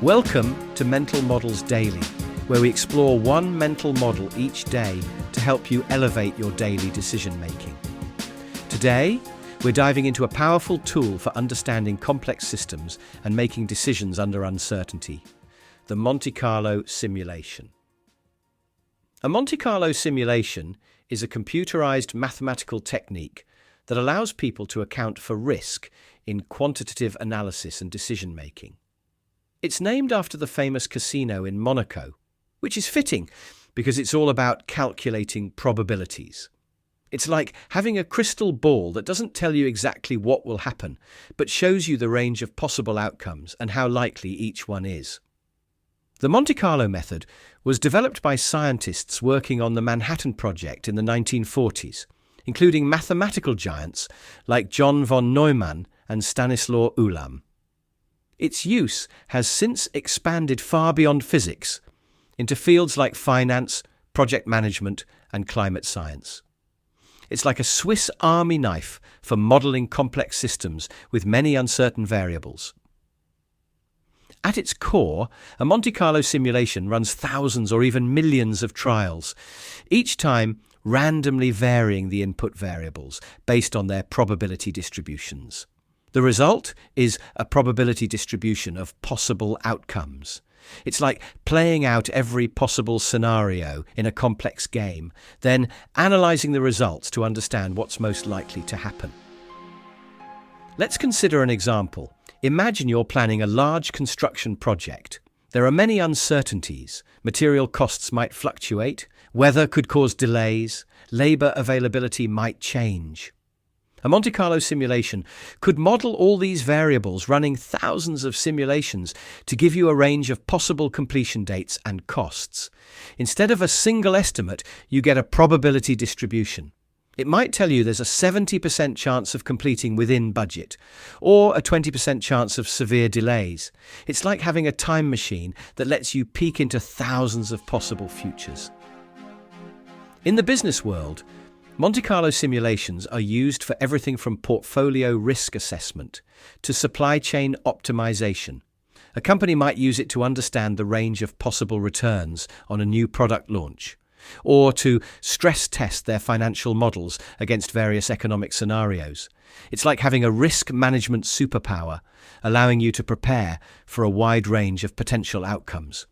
Welcome to Mental Models Daily, where we explore one mental model each day to help you elevate your daily decision-making. Today, we're diving into a powerful tool for understanding complex systems and making decisions under uncertainty, the Monte-Carlo simulation. A Monte-Carlo simulation is a computerized mathematical technique that allows people to account for risk in quantitative analysis and decision-making. It's named after the famous casino in Monaco, which is fitting because it's all about calculating probabilities. It's like having a crystal ball that doesn't tell you exactly what will happen, but shows you the range of possible outcomes and how likely each one is. The Monte Carlo method was developed by scientists working on the Manhattan Project in the 1940s, including mathematical giants like John von Neumann and Stanislaw Ulam. Its use has since expanded far beyond physics into fields like finance, project management, and climate science. It's like a Swiss Army knife for modeling complex systems with many uncertain variables. At its core, a Monte Carlo simulation runs thousands or even millions of trials, each time randomly varying the input variables based on their probability distributions. The result is a probability distribution of possible outcomes. It's like playing out every possible scenario in a complex game, then analysing the results to understand what's most likely to happen. Let's consider an example. Imagine you're planning a large construction project. There are many uncertainties. Material costs might fluctuate, weather could cause delays, labour availability might change. A Monte Carlo simulation could model all these variables, running thousands of simulations to give you a range of possible completion dates and costs. Instead of a single estimate, you get a probability distribution. It might tell you there's a 70% chance of completing within budget, or a 20% chance of severe delays. It's like having a time machine that lets you peek into thousands of possible futures. In the business world, Monte Carlo simulations are used for everything from portfolio risk assessment to supply chain optimization. A company might use it to understand the range of possible returns on a new product launch, or to stress test their financial models against various economic scenarios. It's like having a risk management superpower, allowing you to prepare for a wide range of potential outcomes.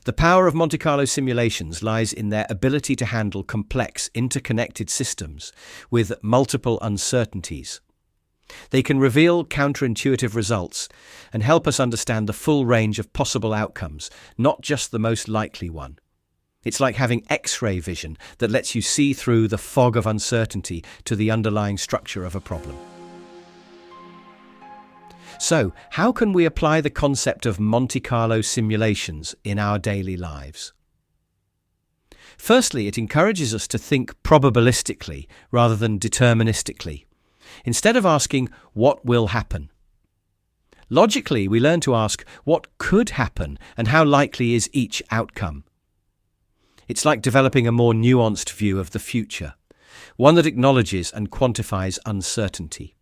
The power of Monte Carlo simulations lies in their ability to handle complex, interconnected systems with multiple uncertainties. They can reveal counterintuitive results and help us understand the full range of possible outcomes, not just the most likely one. It's like having X-ray vision that lets you see through the fog of uncertainty to the underlying structure of a problem. So, how can we apply the concept of Monte Carlo simulations in our daily lives? Firstly, it encourages us to think probabilistically rather than deterministically. Instead of asking, what will happen? Logically, we learn to ask, what could happen and how likely is each outcome? It's like developing a more nuanced view of the future, one that acknowledges and quantifies uncertainty.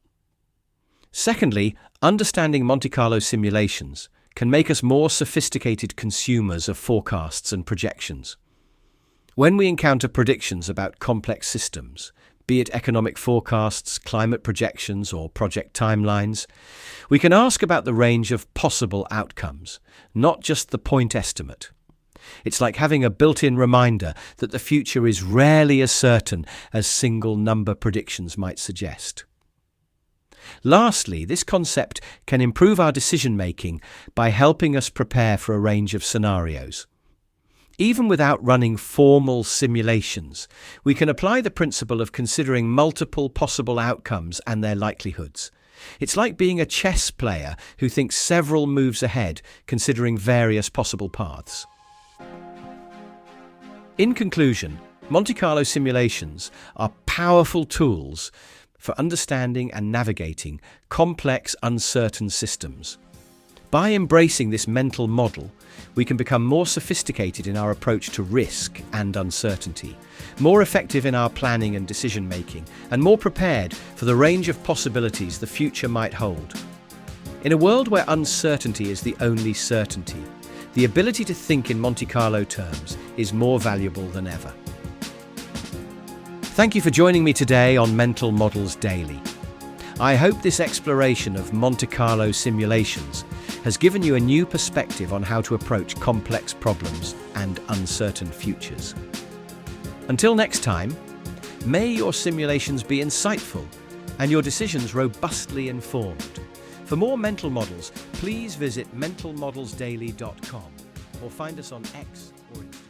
Secondly, understanding Monte Carlo simulations can make us more sophisticated consumers of forecasts and projections. When we encounter predictions about complex systems, be it economic forecasts, climate projections, or project timelines, we can ask about the range of possible outcomes, not just the point estimate. It's like having a built-in reminder that the future is rarely as certain as single number predictions might suggest. Lastly, this concept can improve our decision-making by helping us prepare for a range of scenarios. Even without running formal simulations, we can apply the principle of considering multiple possible outcomes and their likelihoods. It's like being a chess player who thinks several moves ahead, considering various possible paths. In conclusion, Monte Carlo simulations are powerful tools for understanding and navigating complex, uncertain systems. By embracing this mental model, we can become more sophisticated in our approach to risk and uncertainty, more effective in our planning and decision-making, and more prepared for the range of possibilities the future might hold. In a world where uncertainty is the only certainty, the ability to think in Monte Carlo terms is more valuable than ever. Thank you for joining me today on Mental Models Daily. I hope this exploration of Monte Carlo Simulations has given you a new perspective on how to approach complex problems and uncertain futures. Until next time, may your simulations be insightful and your decisions robustly informed. For more mental models, please visit mentalmodelsdaily.com or find us on X or Instagram.